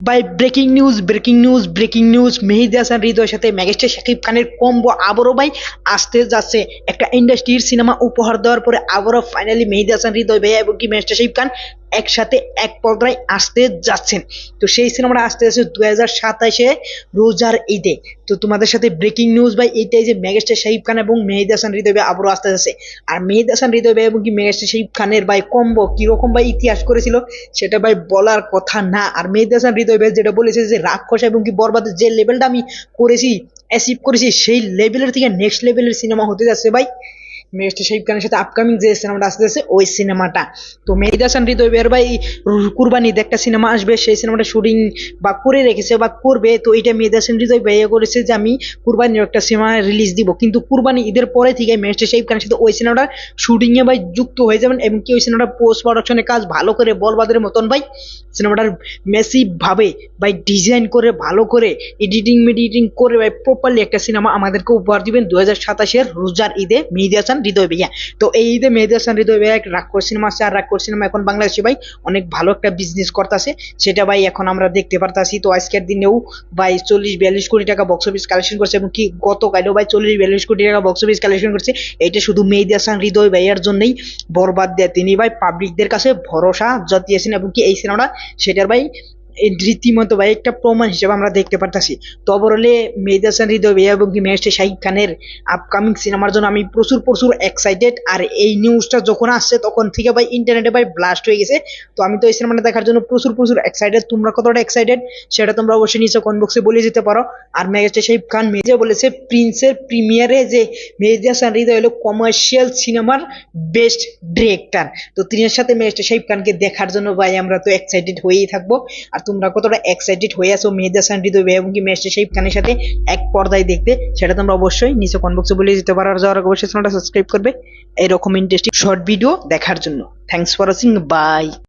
ভাই breaking news মেহেদী হাসান হৃদয়ের সাথে মেগাস্টার শাকিব খানের কম্বো আবারও ভাই আসতে যাচ্ছে। একটা ইন্ডাস্ট্রির সিনেমা উপহার দেওয়ার পরে আবারও ফাইনালি মেহেদী হাসান হৃদয় ভাইয়া এবং কি মেগাস্টার শাকিব খান একসাথে এক পর্দায় আসতে যাচ্ছেন। তো সেই সিনেমাটা আসতে যাচ্ছে 2027-এ রোজার ঈদে। তো তোমাদের সাথে ব্রেকিং নিউজ ভাই এইটাই যে মেগাস্টার শাকিব খান এবং মেহেদী হাসান হৃদয় ভাই আবারও আসতে যাচ্ছে। আর মেহেদী হাসান হৃদয় ভাই এবং কি মেগাস্টার শাকিব খানের ভাই কম্বো কিরকম ভাই ইতিহাস করেছিল সেটা ভাই বলার কথা না। আর মেহেদী হাসান হৃদয় ভাই যেটা বলেছে যে রাক্ষস এবং কি বরবাদের যে লেভেলটা আমি করেছি, অ্যাচিভ করেছি, সেই লেভেলের থেকে নেক্সট লেভেলের সিনেমা হতে যাচ্ছে ভাই মেগাস্টার শাকিব খানের সাথে আপকামিং যে সিনেমাটা আসতেছে ওই সিনেমাটা। তো মেহেদী হাসান হৃদয় ভাইয়ের ভাই কুরবানিতে একটা সিনেমা আসবে, সেই সিনেমাটা শুটিং বা করে রেখেছে বা করবে। তো এটা মেহেদী হাসান হৃদয় ভাইয়া করেছে যে আমি কুরবানির একটা সিনেমা রিলিজ দিব, কিন্তু কুরবানি ঈদের পরে থেকে মেগাস্টার শাকিব খানের সাথে ওই সিনেমাটার শুটিং এ ভাই যুক্ত হয়ে যাবেন এবং কি ওই সিনেমাটা পোস্ট প্রোডাকশনের কাজ ভালো করে বলবাদের মতন ভাই সিনেমাটার মেসিভ ভাবে ভাই ডিজাইন করে ভালো করে এডিটিং করে ভাই প্রপারলি একটা সিনেমা আমাদেরকে উপহার দিবেন 2027-এর রোজার ঈদে মেহেদী হাসান হৃদয় ভাইয়া। তো এই ঈদে মেহেদী হাসান হৃদয় ভাইয়া এক রাক্ষস সিনেমা আছে, আর রাক্ষস সিনেমা এখন বাংলাদেশে ভাই অনেক ভালো একটা বিজনেস করতেছে, সেটা ভাই এখন আমরা দেখতে পারতাছি। তো আজকের দিনেও ভাই 40-42 কোটি টাকা বক্স অফিস কালেকশন করছে এবং কি গতকালও ভাই 40-42 কোটি টাকা বক্স অফিস কালেকশন করছে। এটা শুধু মেহেদী হাসান হৃদয় ভাইয়ার জন্যই বরবাদ দেয়, তিনি ভাই পাবলিকদের কাছে ভরসা জতিয়েছেন এবং কি এই সিনেমাটা সেটার ভাই এই রীতিমতো ভাই একটা প্রমাণ হিসেবে আমরা দেখতে পারতাছি। তো ওভারঅলে মেহেদী হাসান হৃদয় ভাইয়া এবং কি মেগাস্টার শাকিব খানের আপকামিং সিনেমার জন্য আমি প্রচুর এক্সাইটেড। আর এই নিউজটা যখন আসছে তখন থেকে ভাই ইন্টারনেটে ভাই ব্লাস্ট হয়ে গেছে। তো আমি তো এই সিনেমাটা দেখার জন্য প্রচুর এক্সাইটেড। তোমরা কতটা এক্সাইটেড সেটা তোমরা অবশ্যই নিচে কমেন্ট বক্সে বলে যেতে পারো। আর মেগাস্টার শাকিব খান নিজে বলেছে প্রিন্সের প্রিমিয়ারে যে মেহেদী হাসান হৃদয় হলো কমার্শিয়াল সিনেমার বেস্ট ডিরেক্টর। তো তিনি সাথে মেগাস্টার শাকিব খানকে দেখার জন্য ভাই আমরা তো এক্সাইটেড হয়েই থাকবো। আর তোমরা কতটা এক্সাইটেড হয়ে আছো মেহেদী হাসান হৃদয় ভাই এবং কি মেগাস্টার শাকিব খানের সাথে এক পর্দায় দেখতে, সেটা তোমরা অবশ্যই নিচে কমেন্ট বক্সে বলে দিতে পারো। আর যাওয়ার আগে অবশ্যই চ্যানেলটা সাবস্ক্রাইব করবে এরকম ইন্টারেস্টিং শর্ট ভিডিও দেখার জন্য। Thanks for watching, by.